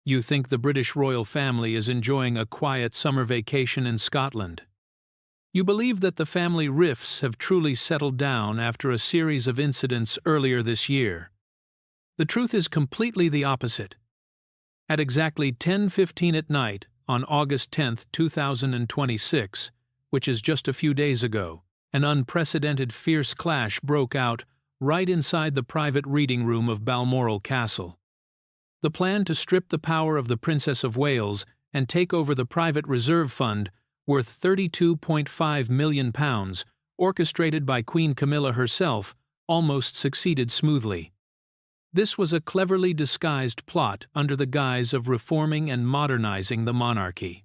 You think the British royal family is enjoying a quiet summer vacation in Scotland. You believe that the family rifts have truly settled down after a series of incidents earlier this year. The truth is completely the opposite. At exactly 10:15 at night, on August 10, 2026, which is just a few days ago, an unprecedented fierce clash broke out right inside the private reading room of Balmoral Castle. The plan to strip the power of the Princess of Wales and take over the private reserve fund worth £32.5 million, orchestrated by Queen Camilla herself, almost succeeded smoothly. This was a cleverly disguised plot under the guise of reforming and modernizing the monarchy.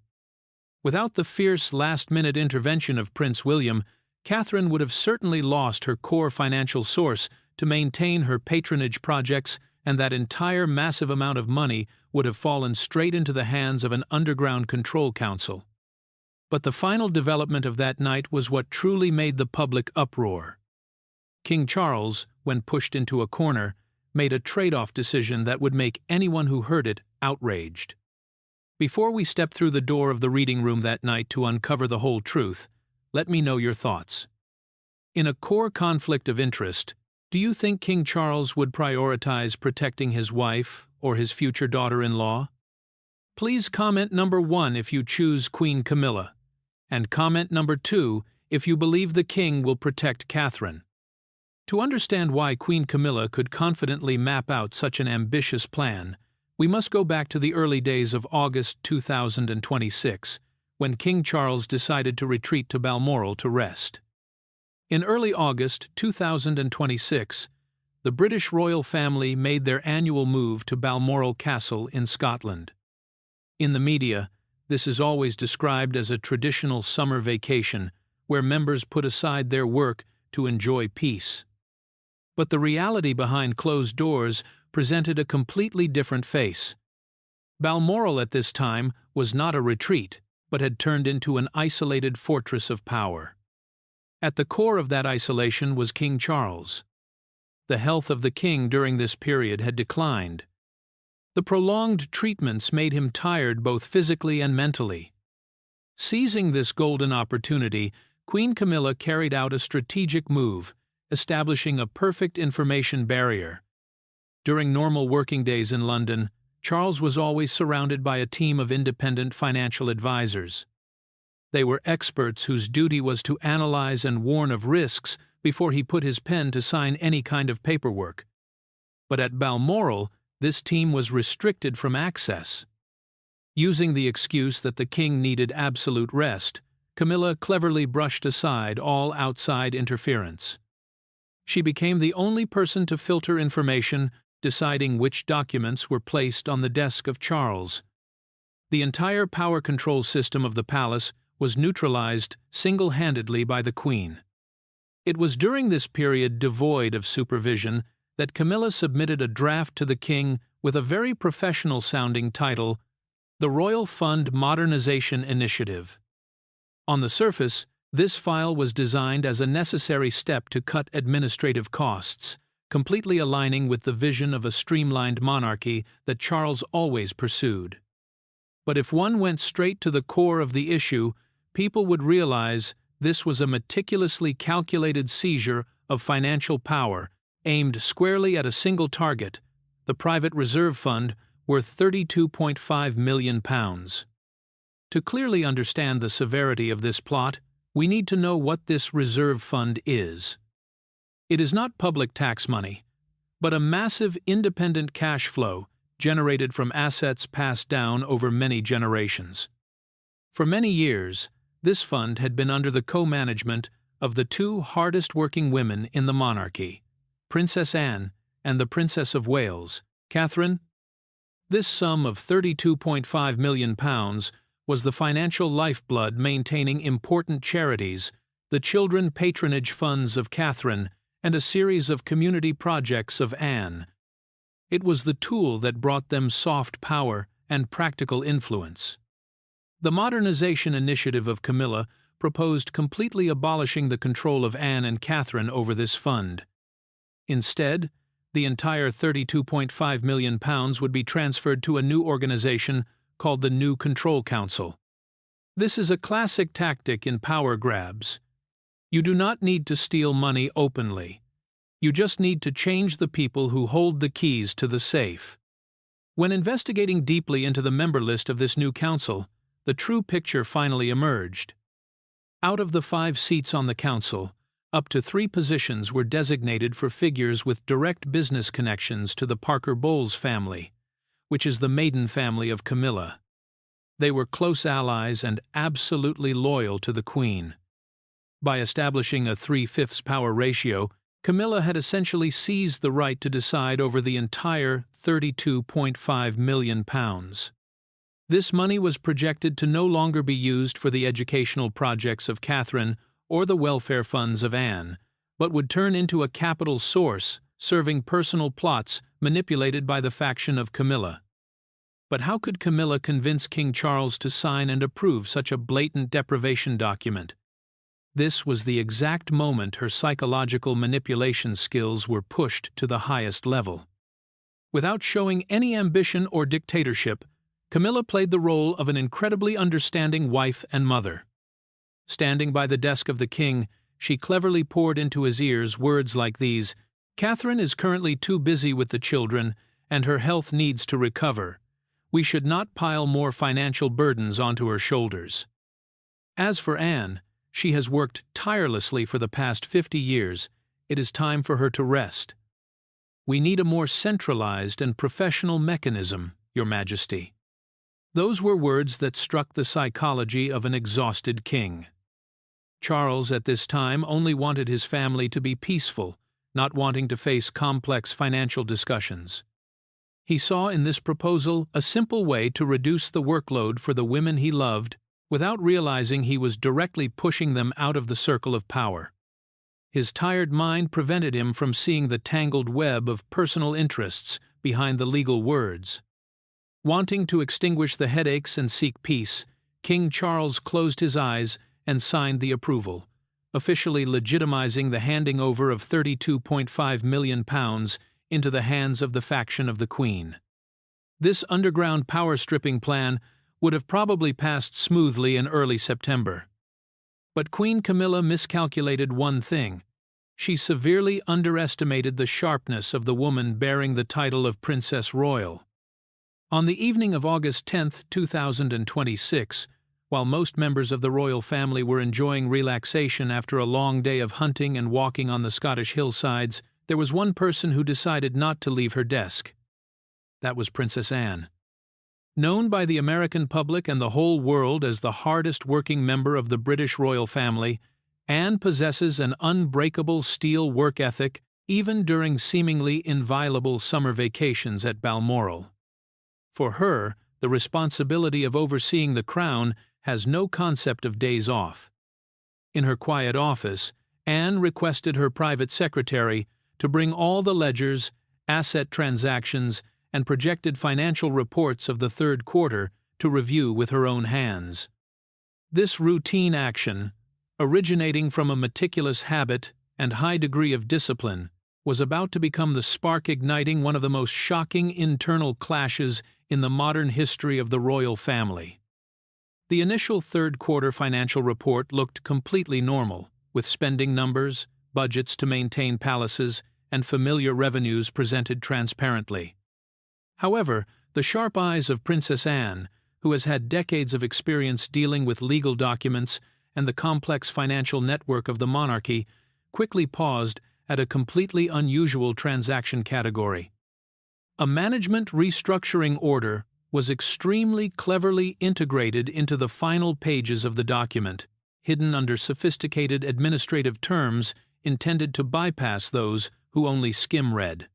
Without the fierce last-minute intervention of Prince William, Catherine would have certainly lost her core financial source to maintain her patronage projects, and that entire massive amount of money would have fallen straight into the hands of an underground control council. But the final development of that night was what truly made the public uproar. King Charles, when pushed into a corner, made a trade-off decision that would make anyone who heard it outraged. Before we step through the door of the reading room that night to uncover the whole truth, let me know your thoughts. In a core conflict of interest, do you think King Charles would prioritize protecting his wife or his future daughter-in-law? Please comment number 1 if you choose Queen Camilla, and comment number 2 if you believe the king will protect Catherine. To understand why Queen Camilla could confidently map out such an ambitious plan, we must go back to the early days of August 2026, when King Charles decided to retreat to Balmoral to rest. In early August 2026, the British royal family made their annual move to Balmoral Castle in Scotland. In the media, this is always described as a traditional summer vacation where members put aside their work to enjoy peace. But the reality behind closed doors presented a completely different face. Balmoral at this time was not a retreat, but had turned into an isolated fortress of power. At the core of that isolation was King Charles. The health of the king during this period had declined. The prolonged treatments made him tired both physically and mentally. Seizing this golden opportunity, Queen Camilla carried out a strategic move, establishing a perfect information barrier. During normal working days in London, Charles was always surrounded by a team of independent financial advisors. They were experts whose duty was to analyze and warn of risks before he put his pen to sign any kind of paperwork. But at Balmoral, this team was restricted from access. Using the excuse that the king needed absolute rest, Camilla cleverly brushed aside all outside interference. She became the only person to filter information, deciding which documents were placed on the desk of Charles. The entire power control system of the palace was neutralized single-handedly by the Queen. It was during this period devoid of supervision that Camilla submitted a draft to the king with a very professional-sounding title, the Royal Fund Modernization Initiative. On the surface, this file was designed as a necessary step to cut administrative costs, completely aligning with the vision of a streamlined monarchy that Charles always pursued. But if one went straight to the core of the issue, people would realize this was a meticulously calculated seizure of financial power aimed squarely at a single target, the private reserve fund worth £32.5 million. To clearly understand the severity of this plot, we need to know what this reserve fund is. It is not public tax money, but a massive independent cash flow generated from assets passed down over many generations. For many years, this fund had been under the co-management of the two hardest-working women in the monarchy, Princess Anne and the Princess of Wales, Catherine. This sum of £32.5 million was the financial lifeblood maintaining important charities, the children patronage funds of Catherine, and a series of community projects of Anne. It was the tool that brought them soft power and practical influence. The Modernization Initiative of Camilla proposed completely abolishing the control of Anne and Catherine over this fund. Instead, the entire £32.5 million would be transferred to a new organization called the New Control Council. This is a classic tactic in power grabs. You do not need to steal money openly. You just need to change the people who hold the keys to the safe. When investigating deeply into the member list of this new council, the true picture finally emerged. Out of the 5 seats on the council, up to 3 positions were designated for figures with direct business connections to the Parker Bowles family, which is the maiden family of Camilla. They were close allies and absolutely loyal to the Queen. By establishing a 3/5 power ratio, Camilla had essentially seized the right to decide over the entire £32.5 million. This money was projected to no longer be used for the educational projects of Catherine or the welfare funds of Anne, but would turn into a capital source serving personal plots manipulated by the faction of Camilla. But how could Camilla convince King Charles to sign and approve such a blatant deprivation document? This was the exact moment her psychological manipulation skills were pushed to the highest level. Without showing any ambition or dictatorship, Camilla played the role of an incredibly understanding wife and mother. Standing by the desk of the king, she cleverly poured into his ears words like these: "Catherine is currently too busy with the children, and her health needs to recover. We should not pile more financial burdens onto her shoulders. As for Anne, she has worked tirelessly for the past 50 years. It is time for her to rest. We need a more centralized and professional mechanism, Your Majesty." Those were words that struck the psychology of an exhausted king. Charles at this time only wanted his family to be peaceful, not wanting to face complex financial discussions. He saw in this proposal a simple way to reduce the workload for the women he loved without realizing he was directly pushing them out of the circle of power. His tired mind prevented him from seeing the tangled web of personal interests behind the legal words. Wanting to extinguish the headaches and seek peace, King Charles closed his eyes and signed the approval, officially legitimizing the handing over of £32.5 million into the hands of the faction of the Queen. This underground power-stripping plan would have probably passed smoothly in early September. But Queen Camilla miscalculated one thing. She severely underestimated the sharpness of the woman bearing the title of Princess Royal. On the evening of August 10, 2026, while most members of the royal family were enjoying relaxation after a long day of hunting and walking on the Scottish hillsides, there was one person who decided not to leave her desk. That was Princess Anne. Known by the American public and the whole world as the hardest-working member of the British royal family, Anne possesses an unbreakable steel work ethic even during seemingly inviolable summer vacations at Balmoral. For her, the responsibility of overseeing the crown has no concept of days off. In her quiet office, Anne requested her private secretary to bring all the ledgers, asset transactions, and projected financial reports of the third quarter to review with her own hands. This routine action, originating from a meticulous habit and high degree of discipline, was about to become the spark igniting one of the most shocking internal clashes in the modern history of the royal family. The initial third-quarter financial report looked completely normal, with spending numbers, budgets to maintain palaces, and familiar revenues presented transparently. However, the sharp eyes of Princess Anne, who has had decades of experience dealing with legal documents and the complex financial network of the monarchy, quickly paused at a completely unusual transaction category. A management restructuring order was extremely cleverly integrated into the final pages of the document, hidden under sophisticated administrative terms intended to bypass those who only skim-read.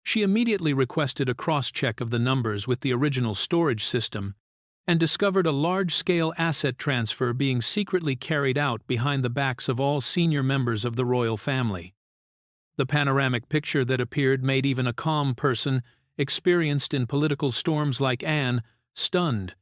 She immediately requested a cross-check of the numbers with the original storage system and discovered a large-scale asset transfer being secretly carried out behind the backs of all senior members of the royal family. The panoramic picture that appeared made even a calm person, experienced in political storms like Anne, stunned.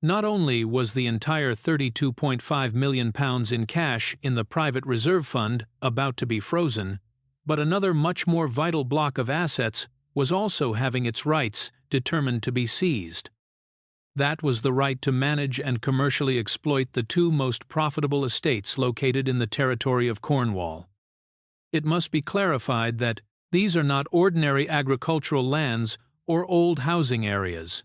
Not only was the entire £32.5 million in cash in the private reserve fund about to be frozen, But another much more vital block of assets was also having its rights determined to be seized. That was the right to manage and commercially exploit the two most profitable estates located in the territory of Cornwall. It must be clarified that these are not ordinary agricultural lands or old housing areas.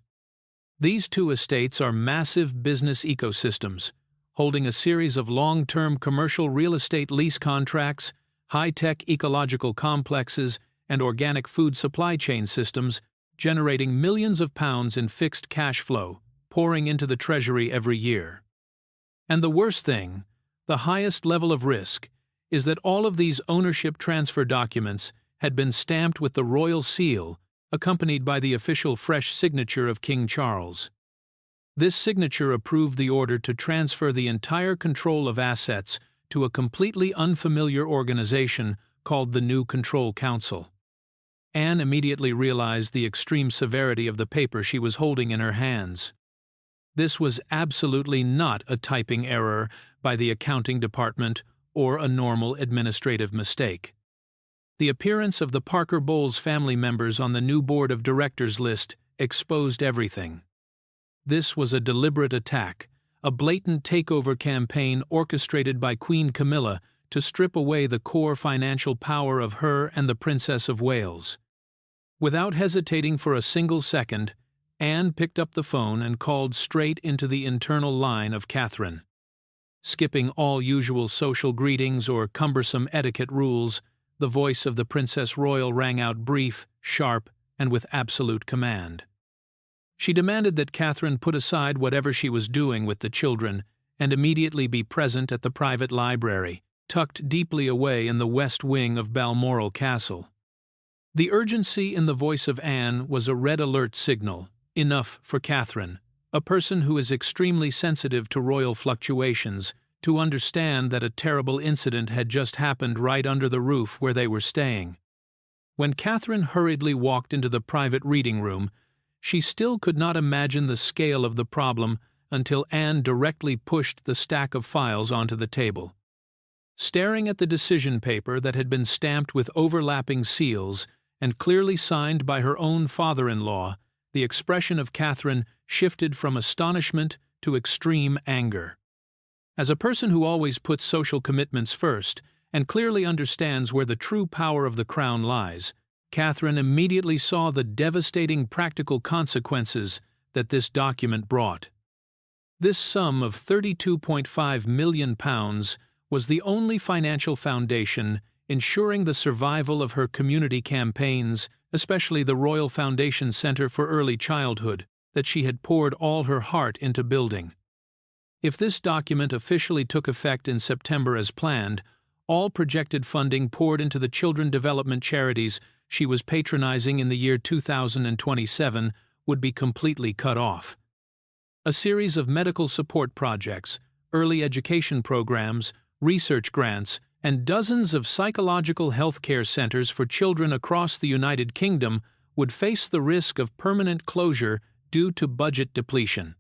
These two estates are massive business ecosystems, holding a series of long-term commercial real estate lease contracts, high-tech ecological complexes, and organic food supply chain systems, generating millions of pounds in fixed cash flow, pouring into the treasury every year. And the worst thing, the highest level of risk, is that all of these ownership transfer documents had been stamped with the royal seal, accompanied by the official fresh signature of King Charles. This signature approved the order to transfer the entire control of assets to a completely unfamiliar organization called the New Control Council. Anne immediately realized the extreme severity of the paper she was holding in her hands. This was absolutely not a typing error by the accounting department or a normal administrative mistake. The appearance of the Parker Bowles family members on the new board of directors list exposed everything. This was a deliberate attack, a blatant takeover campaign orchestrated by Queen Camilla to strip away the core financial power of her and the Princess of Wales. Without hesitating for a single second, Anne picked up the phone and called straight into the internal line of Catherine. Skipping all usual social greetings or cumbersome etiquette rules, the voice of the Princess Royal rang out brief, sharp, and with absolute command. She demanded that Catherine put aside whatever she was doing with the children and immediately be present at the private library, tucked deeply away in the west wing of Balmoral Castle. The urgency in the voice of Anne was a red alert signal, enough for Catherine, a person who is extremely sensitive to royal fluctuations, to understand that a terrible incident had just happened right under the roof where they were staying. When Catherine hurriedly walked into the private reading room, she still could not imagine the scale of the problem until Anne directly pushed the stack of files onto the table. Staring at the decision paper that had been stamped with overlapping seals and clearly signed by her own father-in-law, the expression of Catherine shifted from astonishment to extreme anger. As a person who always puts social commitments first and clearly understands where the true power of the crown lies, Catherine immediately saw the devastating practical consequences that this document brought. This sum of £32.5 million was the only financial foundation ensuring the survival of her community campaigns, especially the Royal Foundation Centre for Early Childhood, that she had poured all her heart into building. If this document officially took effect in September as planned, all projected funding poured into the children development charities she was patronizing in the year 2027 would be completely cut off. A series of medical support projects, early education programs, research grants, and dozens of psychological health care centers for children across the United Kingdom would face the risk of permanent closure due to budget depletion.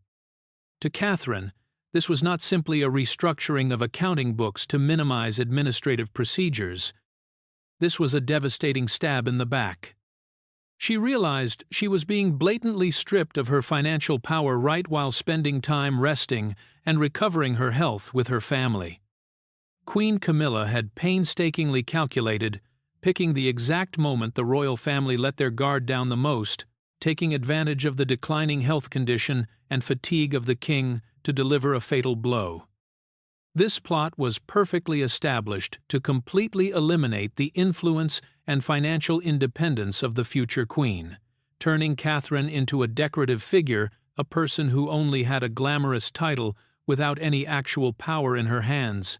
To Catherine, this was not simply a restructuring of accounting books to minimize administrative procedures. This was a devastating stab in the back. She realized she was being blatantly stripped of her financial power right while spending time resting and recovering her health with her family. Queen Camilla had painstakingly calculated, picking the exact moment the royal family let their guard down the most, taking advantage of the declining health condition and fatigue of the king to deliver a fatal blow. This plot was perfectly established to completely eliminate the influence and financial independence of the future queen, turning Catherine into a decorative figure, a person who only had a glamorous title without any actual power in her hands.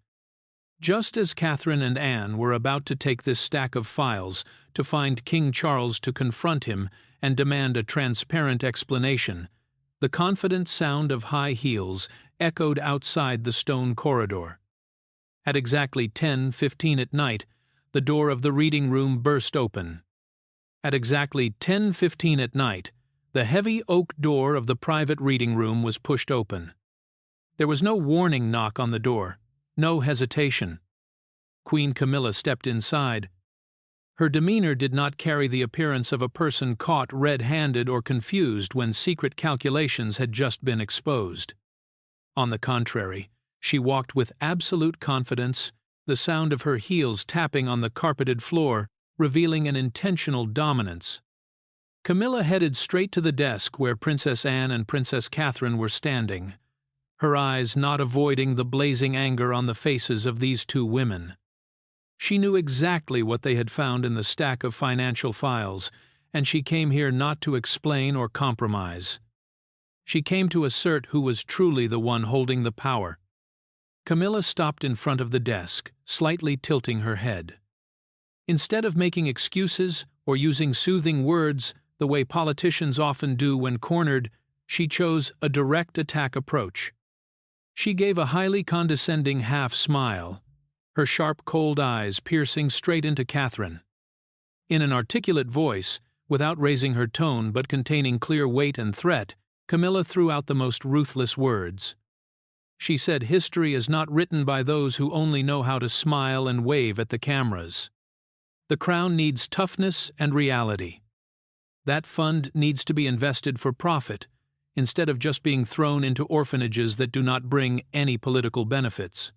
Just as Catherine and Anne were about to take this stack of files to find King Charles to confront him and demand a transparent explanation, the confident sound of high heels echoed outside the stone corridor. At exactly 10:15 at night, the door of the reading room burst open. At exactly 10:15 at night, the heavy oak door of the private reading room was pushed open. There was no warning knock on the door, no hesitation. Queen Camilla stepped inside. Her demeanor did not carry the appearance of a person caught red-handed or confused when secret calculations had just been exposed. On the contrary, she walked with absolute confidence, the sound of her heels tapping on the carpeted floor revealing an intentional dominance. Camilla headed straight to the desk where Princess Anne and Princess Catherine were standing, her eyes not avoiding the blazing anger on the faces of these two women. She knew exactly what they had found in the stack of financial files, and she came here not to explain or compromise. She came to assert who was truly the one holding the power. Camilla stopped in front of the desk, slightly tilting her head. Instead of making excuses or using soothing words the way politicians often do when cornered, she chose a direct attack approach. She gave a highly condescending half-smile, her sharp, cold eyes piercing straight into Catherine. In an articulate voice, without raising her tone but containing clear weight and threat, Camilla threw out the most ruthless words. She said history is not written by those who only know how to smile and wave at the cameras. The crown needs toughness and reality. That fund needs to be invested for profit, instead of just being thrown into orphanages that do not bring any political benefits.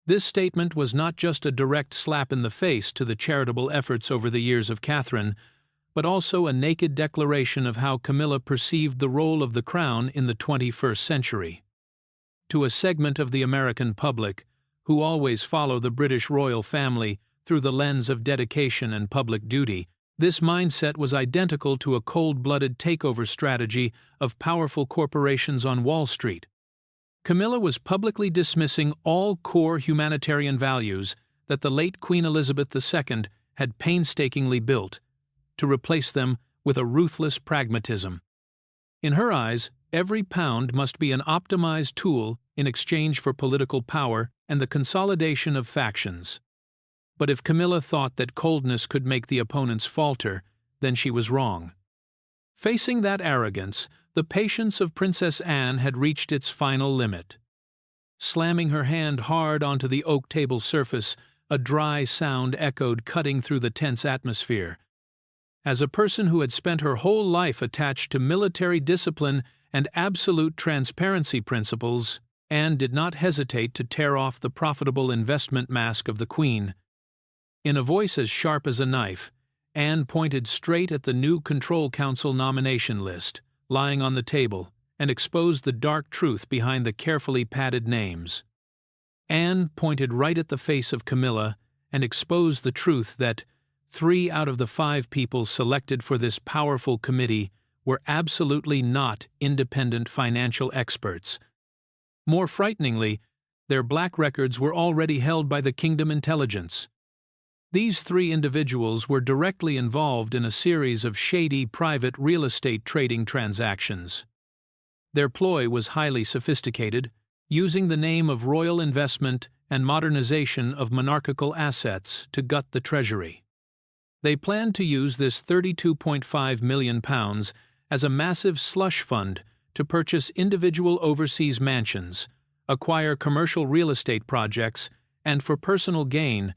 This statement was not just a direct slap in the face to the charitable efforts over the years of Catherine, but also a naked declaration of how Camilla perceived the role of the crown in the 21st century. To a segment of the American public, who always follow the British royal family through the lens of dedication and public duty, this mindset was identical to a cold-blooded takeover strategy of powerful corporations on Wall Street. Camilla was publicly dismissing all core humanitarian values that the late Queen Elizabeth II had painstakingly built, to replace them with a ruthless pragmatism. In her eyes, every pound must be an optimized tool in exchange for political power and the consolidation of factions. But if Camilla thought that coldness could make the opponents falter, then she was wrong. Facing that arrogance, the patience of Princess Anne had reached its final limit. Slamming her hand hard onto the oak table surface, a dry sound echoed, cutting through the tense atmosphere. As a person who had spent her whole life attached to military discipline and absolute transparency principles, Anne did not hesitate to tear off the profitable investment mask of the Queen. In a voice as sharp as a knife, Anne pointed straight at the new Control Council nomination list, lying on the table, and exposed the dark truth behind the carefully padded names. Anne pointed right at the face of Camilla and exposed the truth that 3 out of the 5 people selected for this powerful committee were absolutely not independent financial experts. More frighteningly, their black records were already held by the Kingdom Intelligence. These 3 individuals were directly involved in a series of shady private real estate trading transactions. Their ploy was highly sophisticated, using the name of royal investment and modernization of monarchical assets to gut the treasury. They planned to use this £32.5 million as a massive slush fund to purchase individual overseas mansions, acquire commercial real estate projects, and for personal gain.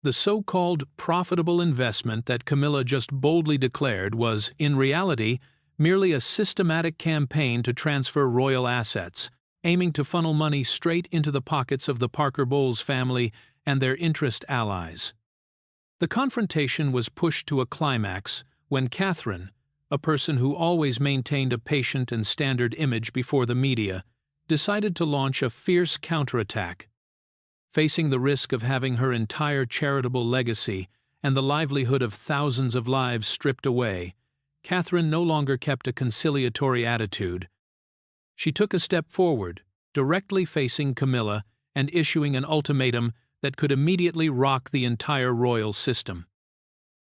The so-called profitable investment that Camilla just boldly declared was, in reality, merely a systematic campaign to transfer royal assets, aiming to funnel money straight into the pockets of the Parker Bowles family and their interest allies. The confrontation was pushed to a climax when Catherine, a person who always maintained a patient and standard image before the media, decided to launch a fierce counterattack. Facing the risk of having her entire charitable legacy and the livelihood of thousands of lives stripped away, Catherine no longer kept a conciliatory attitude. She took a step forward, directly facing Camilla and issuing an ultimatum that could immediately rock the entire royal system.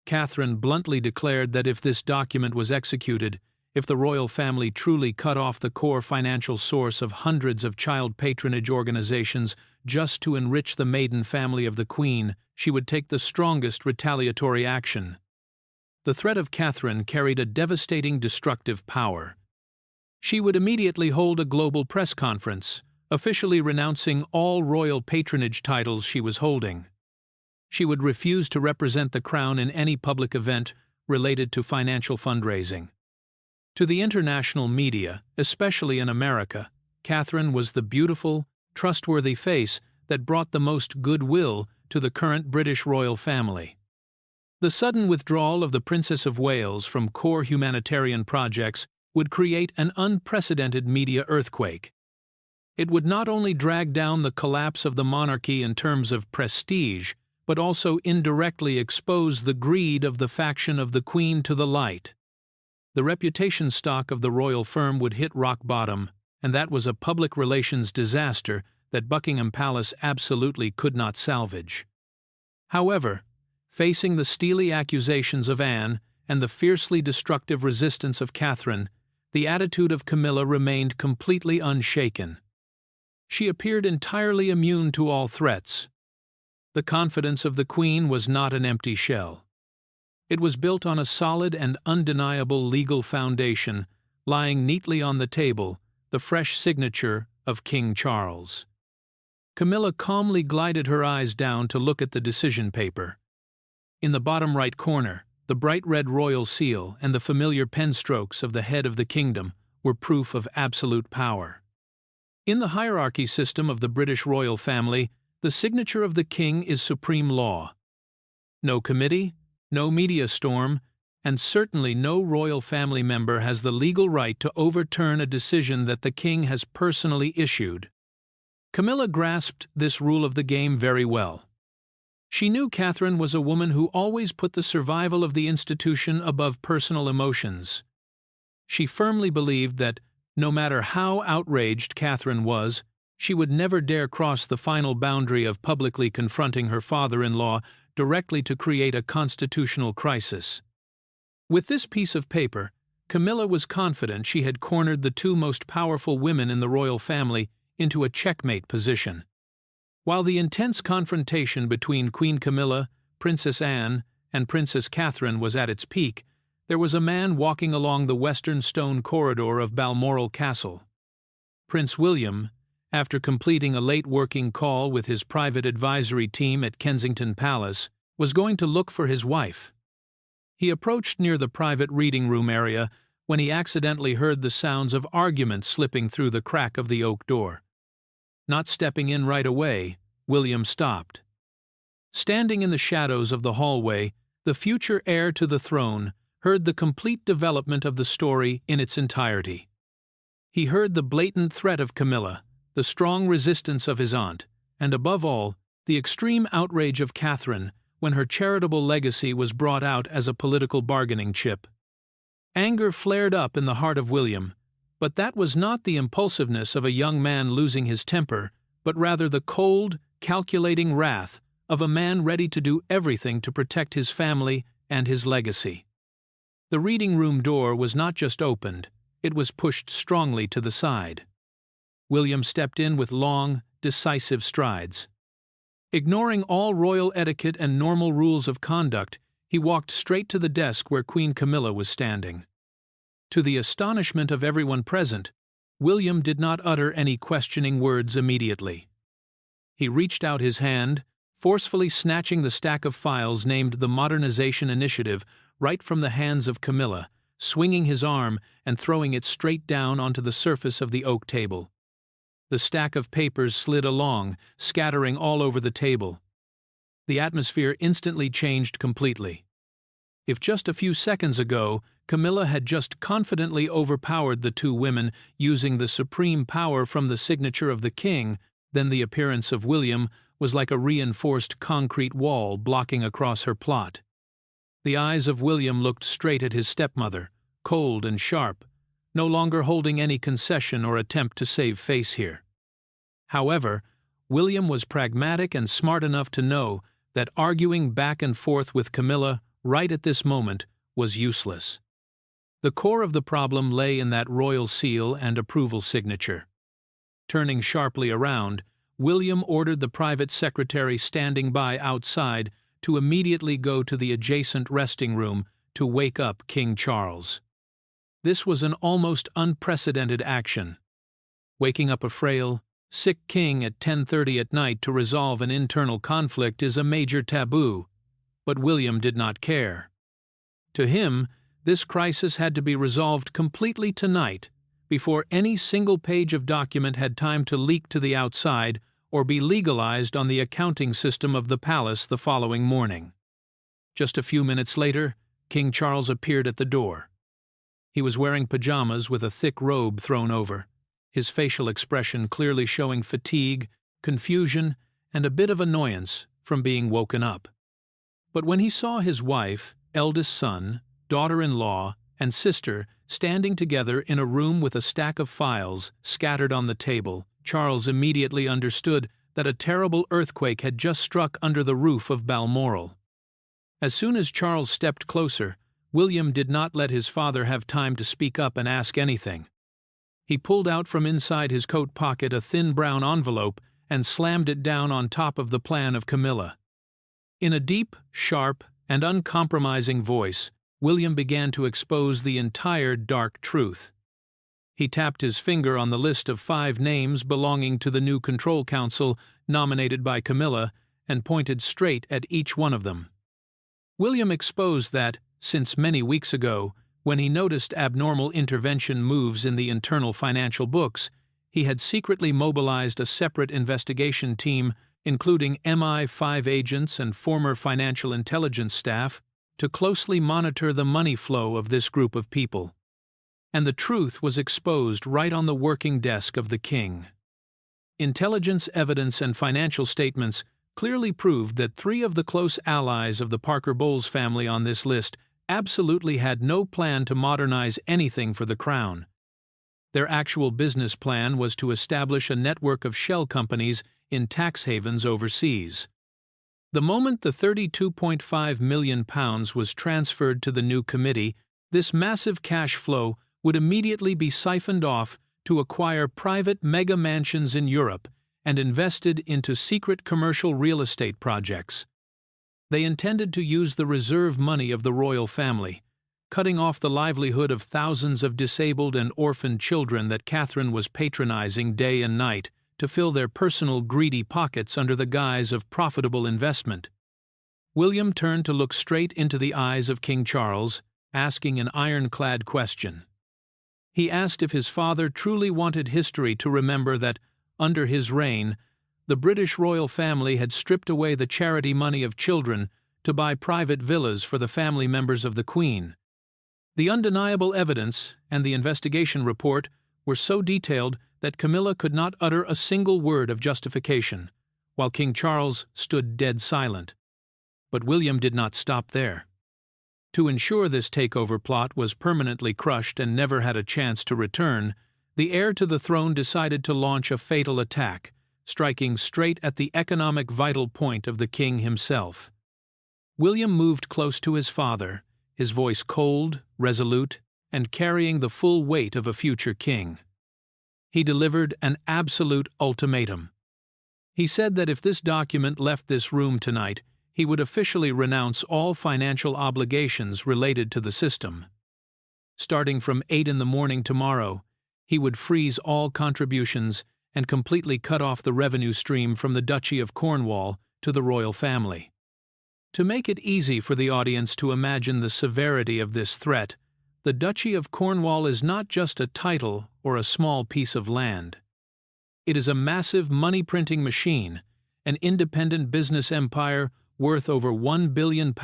Catherine bluntly declared that if this document was executed, if the royal family truly cut off the core financial source of hundreds of child patronage organizations just to enrich the maiden family of the Queen, she would take the strongest retaliatory action. The threat of Catherine carried a devastating destructive power. She would immediately hold a global press conference, officially renouncing all royal patronage titles she was holding. she would refuse to represent the crown in any public event related to financial fundraising. To the international media, especially in America, Catherine was the beautiful, trustworthy face that brought the most goodwill to the current British royal family. The sudden withdrawal of the Princess of Wales from core humanitarian projects would create an unprecedented media earthquake. It would not only drag down the collapse of the monarchy in terms of prestige, but also indirectly expose the greed of the faction of the Queen to the light. The reputation stock of the royal firm would hit rock bottom, and that was a public relations disaster that Buckingham Palace absolutely could not salvage. However, facing the steely accusations of Anne and the fiercely destructive resistance of Catherine, the attitude of Camilla remained completely unshaken. She appeared entirely immune to all threats. The confidence of the Queen was not an empty shell. It was built on a solid and undeniable legal foundation, lying neatly on the table, the fresh signature of King Charles. Camilla calmly glided her eyes down to look at the decision paper. In the bottom right corner, the bright red royal seal and the familiar pen strokes of the head of the kingdom were proof of absolute power. In the hierarchy system of the British royal family, the signature of the king is supreme law. No committee, no media storm, and certainly no royal family member has the legal right to overturn a decision that the king has personally issued. Camilla grasped this rule of the game very well. She knew Catherine was a woman who always put the survival of the institution above personal emotions. She firmly believed that, no matter how outraged Catherine was, she would never dare cross the final boundary of publicly confronting her father-in-law directly to create a constitutional crisis. With this piece of paper, Camilla was confident she had cornered the two most powerful women in the royal family into a checkmate position. While the intense confrontation between Queen Camilla, Princess Anne, and Princess Catherine was at its peak, there was a man walking along the western stone corridor of Balmoral Castle. Prince William, after completing a late working call with his private advisory team at Kensington Palace, was going to look for his wife. He approached near the private reading room area when he accidentally heard the sounds of argument slipping through the crack of the oak door. Not stepping in right away, William stopped. Standing in the shadows of the hallway, the future heir to the throne heard the complete development of the story in its entirety. He heard the blatant threat of Camilla, the strong resistance of his aunt, and above all, the extreme outrage of Catherine when her charitable legacy was brought out as a political bargaining chip. Anger flared up in the heart of William, but that was not the impulsiveness of a young man losing his temper, but rather the cold, calculating wrath of a man ready to do everything to protect his family and his legacy. The reading room door was not just opened, it was pushed strongly to the side. William stepped in with long, decisive strides. Ignoring all royal etiquette and normal rules of conduct, he walked straight to the desk where Queen Camilla was standing. To the astonishment of everyone present, William did not utter any questioning words immediately. He reached out his hand, forcefully snatching the stack of files named the Modernization Initiative right from the hands of Camilla, swinging his arm and throwing it straight down onto the surface of the oak table. The stack of papers slid along, scattering all over the table. The atmosphere instantly changed completely. If just a few seconds ago, Camilla had just confidently overpowered the two women using the supreme power from the signature of the king, then the appearance of William was like a reinforced concrete wall blocking across her plot. The eyes of William looked straight at his stepmother, cold and sharp, no longer holding any concession or attempt to save face here. However, William was pragmatic and smart enough to know that arguing back and forth with Camilla right at this moment was useless. The core of the problem lay in that royal seal and approval signature. Turning sharply around, William ordered the private secretary standing by outside to immediately go to the adjacent resting room to wake up King Charles. This was an almost unprecedented action. Waking up a frail, sick king at 10:30 at night to resolve an internal conflict is a major taboo, but William did not care. To him, this crisis had to be resolved completely tonight, before any single page of document had time to leak to the outside or be legalized on the accounting system of the palace the following morning. Just a few minutes later, King Charles appeared at the door. He was wearing pajamas with a thick robe thrown over, his facial expression clearly showing fatigue, confusion, and a bit of annoyance from being woken up. But when he saw his wife, eldest son, daughter-in-law, and sister standing together in a room with a stack of files scattered on the table, Charles immediately understood that a terrible earthquake had just struck under the roof of Balmoral. As soon as Charles stepped closer, William did not let his father have time to speak up and ask anything. He pulled out from inside his coat pocket a thin brown envelope and slammed it down on top of the plan of Camilla. In a deep, sharp, and uncompromising voice, William began to expose the entire dark truth. He tapped his finger on the list of 5 names belonging to the new Control Council nominated by Camilla and pointed straight at each one of them. William exposed that, since many weeks ago, when he noticed abnormal intervention moves in the internal financial books, he had secretly mobilized a separate investigation team, including MI5 agents and former financial intelligence staff, to closely monitor the money flow of this group of people. And the truth was exposed right on the working desk of the king. Intelligence evidence and financial statements clearly proved that 3 of the close allies of the Parker Bowles family on this list absolutely had no plan to modernize anything for the crown. Their actual business plan was to establish a network of shell companies in tax havens overseas. The moment the £32.5 million was transferred to the new committee, this massive cash flow would immediately be siphoned off to acquire private mega mansions in Europe and invested into secret commercial real estate projects. They intended to use the reserve money of the royal family, cutting off the livelihood of thousands of disabled and orphaned children that Catherine was patronizing day and night to fill their personal greedy pockets under the guise of profitable investment. William turned to look straight into the eyes of King Charles, asking an ironclad question. He asked if his father truly wanted history to remember that, under his reign, the British royal family had stripped away the charity money of children to buy private villas for the family members of the Queen. The undeniable evidence and the investigation report were so detailed that Camilla could not utter a single word of justification, while King Charles stood dead silent. But William did not stop there. To ensure this takeover plot was permanently crushed and never had a chance to return, the heir to the throne decided to launch a fatal attack, striking straight at the economic vital point of the king himself. William moved close to his father, his voice cold, resolute, and carrying the full weight of a future king. He delivered an absolute ultimatum. He said that if this document left this room tonight, he would officially renounce all financial obligations related to the system. Starting from 8 in the morning tomorrow, he would freeze all contributions and completely cut off the revenue stream from the Duchy of Cornwall to the royal family. To make it easy for the audience to imagine the severity of this threat, the Duchy of Cornwall is not just a title or a small piece of land. It is a massive money-printing machine, an independent business empire worth over £1 billion,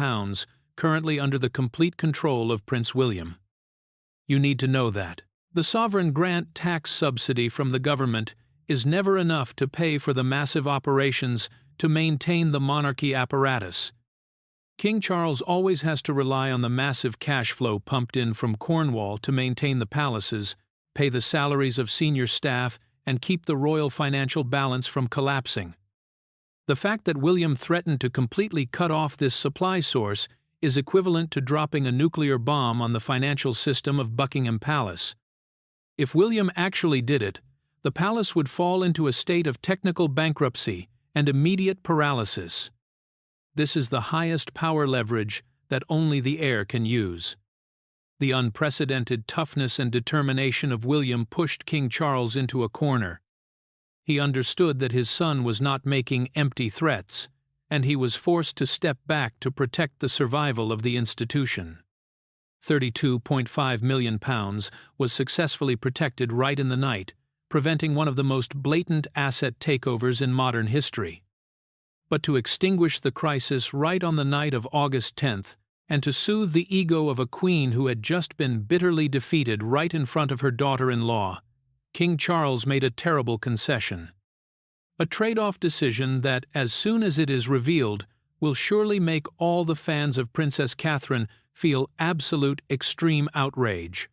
currently under the complete control of Prince William. You need to know that. The sovereign grant tax subsidy from the government is never enough to pay for the massive operations to maintain the monarchy apparatus. King Charles always has to rely on the massive cash flow pumped in from Cornwall to maintain the palaces, pay the salaries of senior staff, and keep the royal financial balance from collapsing. The fact that William threatened to completely cut off this supply source is equivalent to dropping a nuclear bomb on the financial system of Buckingham Palace. If William actually did it, the palace would fall into a state of technical bankruptcy and immediate paralysis. This is the highest power leverage that only the heir can use. The unprecedented toughness and determination of William pushed King Charles into a corner. He understood that his son was not making empty threats, and he was forced to step back to protect the survival of the institution. £32.5 million was successfully protected right in the night, preventing one of the most blatant asset takeovers in modern history. But to extinguish the crisis right on the night of August 10th, and to soothe the ego of a queen who had just been bitterly defeated right in front of her daughter-in-law, King Charles made a terrible concession. A trade-off decision that, as soon as it is revealed, will surely make all the fans of Princess Catherine feel absolute extreme outrage.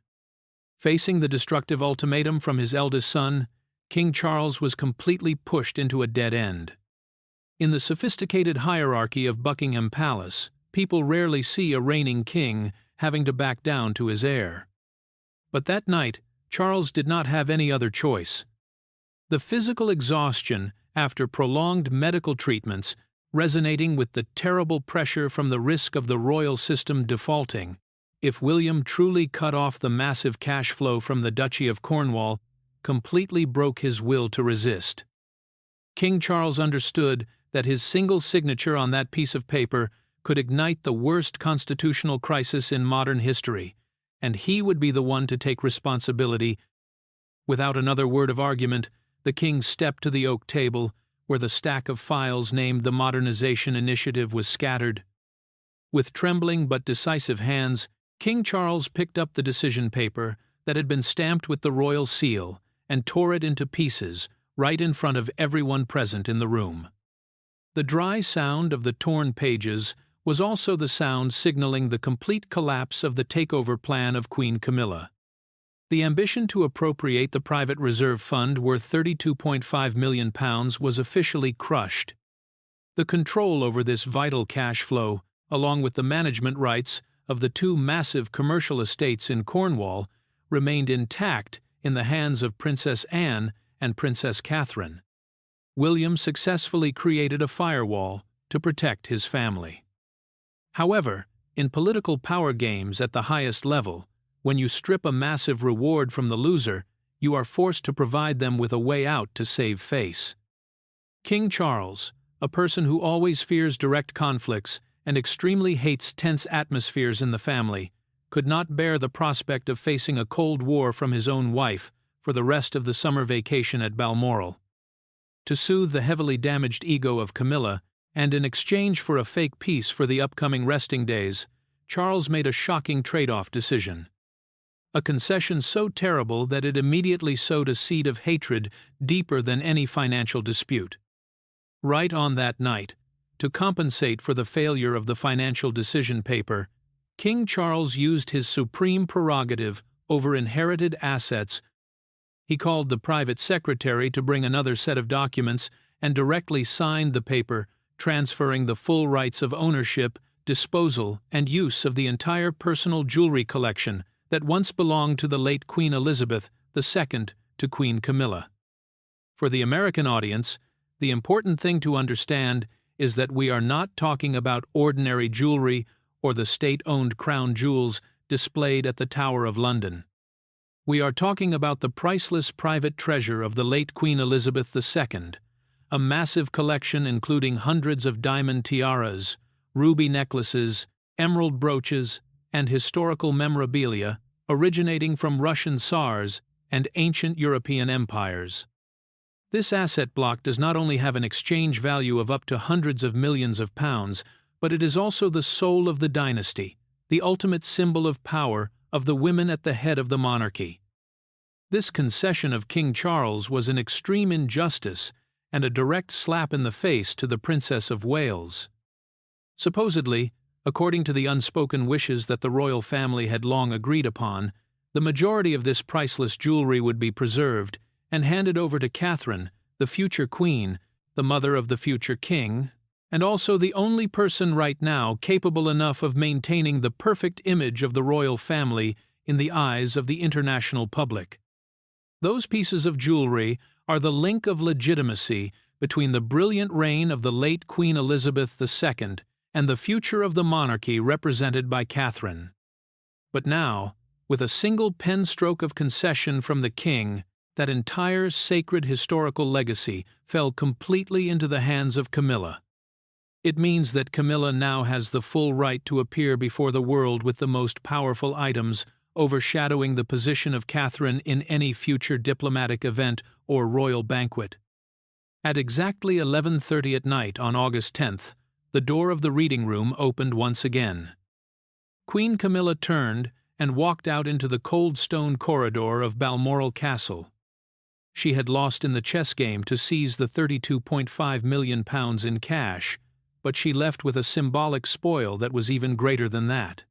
Facing the destructive ultimatum from his eldest son, King Charles was completely pushed into a dead end. In the sophisticated hierarchy of Buckingham Palace, people rarely see a reigning king having to back down to his heir. But that night, Charles did not have any other choice. The physical exhaustion after prolonged medical treatments, resonating with the terrible pressure from the risk of the royal system defaulting, if William truly cut off the massive cash flow from the Duchy of Cornwall, completely broke his will to resist. King Charles understood that his single signature on that piece of paper could ignite the worst constitutional crisis in modern history, and he would be the one to take responsibility. Without another word of argument, the king stepped to the oak table, where the stack of files named the Modernization Initiative was scattered. With trembling but decisive hands, King Charles picked up the decision paper that had been stamped with the royal seal and tore it into pieces right in front of everyone present in the room. The dry sound of the torn pages was also the sound signaling the complete collapse of the takeover plan of Queen Camilla. The ambition to appropriate the private reserve fund worth £32.5 million was officially crushed. The control over this vital cash flow, along with the management rights of the two massive commercial estates in Cornwall, remained intact in the hands of Princess Anne and Princess Catherine. William successfully created a firewall to protect his family. However, in political power games at the highest level, when you strip a massive reward from the loser, you are forced to provide them with a way out to save face. King Charles, a person who always fears direct conflicts and extremely hates tense atmospheres in the family, could not bear the prospect of facing a cold war from his own wife for the rest of the summer vacation at Balmoral. To soothe the heavily damaged ego of Camilla, and in exchange for a fake peace for the upcoming resting days, Charles made a shocking trade-off decision. A concession so terrible that it immediately sowed a seed of hatred deeper than any financial dispute. Right on that night, to compensate for the failure of the financial decision paper, King Charles used his supreme prerogative over inherited assets. He called the private secretary to bring another set of documents and directly signed the paper, transferring the full rights of ownership, disposal, and use of the entire personal jewelry collection that once belonged to the late Queen Elizabeth II to Queen Camilla. For the American audience, the important thing to understand is that we are not talking about ordinary jewelry or the state-owned crown jewels displayed at the Tower of London. We are talking about the priceless private treasure of the late Queen Elizabeth II, a massive collection including hundreds of diamond tiaras, ruby necklaces, emerald brooches, and historical memorabilia originating from Russian Tsars and ancient European empires. This asset block does not only have an exchange value of up to hundreds of millions of pounds, but it is also the soul of the dynasty, the ultimate symbol of power of the women at the head of the monarchy. This concession of King Charles was an extreme injustice and a direct slap in the face to the Princess of Wales. Supposedly, according to the unspoken wishes that the royal family had long agreed upon, the majority of this priceless jewelry would be preserved and handed over to Catherine, the future queen, the mother of the future king, and also the only person right now capable enough of maintaining the perfect image of the royal family in the eyes of the international public. Those pieces of jewelry are the link of legitimacy between the brilliant reign of the late Queen Elizabeth II and the future of the monarchy represented by Catherine. But now, with a single pen stroke of concession from the king, that entire sacred historical legacy fell completely into the hands of Camilla. It means that Camilla now has the full right to appear before the world with the most powerful items, overshadowing the position of Catherine in any future diplomatic event or royal banquet. At exactly 11:30 at night on August 10th, the door of the reading room opened once again. Queen Camilla turned and walked out into the cold stone corridor of Balmoral Castle. She had lost in the chess game to seize the £32.5 million in cash, but she left with a symbolic spoil that was even greater than that.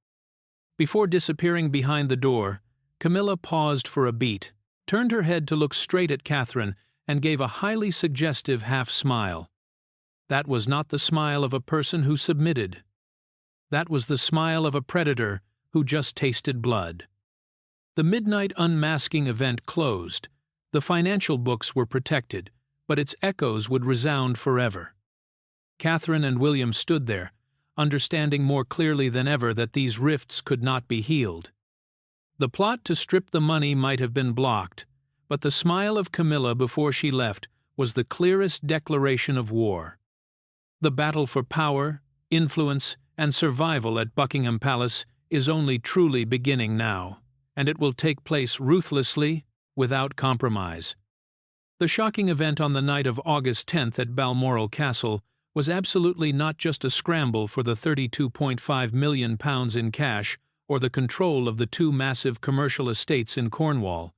Before disappearing behind the door, Camilla paused for a beat, turned her head to look straight at Catherine, and gave a highly suggestive half-smile. That was not the smile of a person who submitted. That was the smile of a predator who just tasted blood. The midnight unmasking event closed. The financial books were protected, but its echoes would resound forever. Catherine and William stood there, understanding more clearly than ever that these rifts could not be healed. The plot to strip the money might have been blocked, but the smile of Camilla before she left was the clearest declaration of war. The battle for power, influence, and survival at Buckingham Palace is only truly beginning now, and it will take place ruthlessly, without compromise. The shocking event on the night of August 10th at Balmoral Castle was absolutely not just a scramble for the £32.5 million in cash or the control of the two massive commercial estates in Cornwall.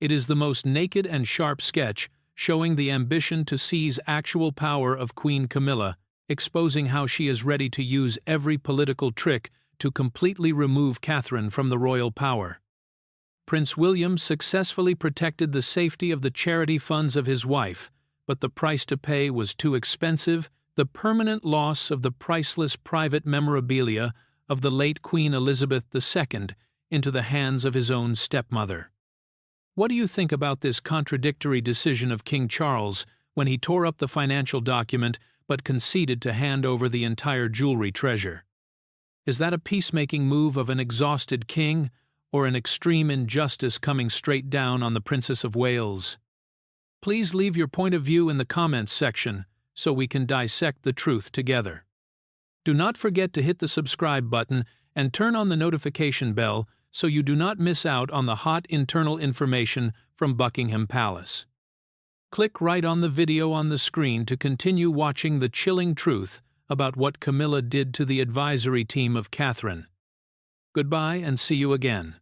It is the most naked and sharp sketch showing the ambition to seize actual power of Queen Camilla, exposing how she is ready to use every political trick to completely remove Catherine from the royal power. Prince William successfully protected the safety of the charity funds of his wife, but the price to pay was too expensive: the permanent loss of the priceless private memorabilia of the late Queen Elizabeth II into the hands of his own stepmother. What do you think about this contradictory decision of King Charles when he tore up the financial document but conceded to hand over the entire jewelry treasure? Is that a peacemaking move of an exhausted king, or an extreme injustice coming straight down on the Princess of Wales? Please leave your point of view in the comments section so we can dissect the truth together. Do not forget to hit the subscribe button and turn on the notification bell so you do not miss out on the hot internal information from Buckingham Palace. Click right on the video on the screen to continue watching the chilling truth about what Camilla did to the advisory team of Catherine. Goodbye and see you again.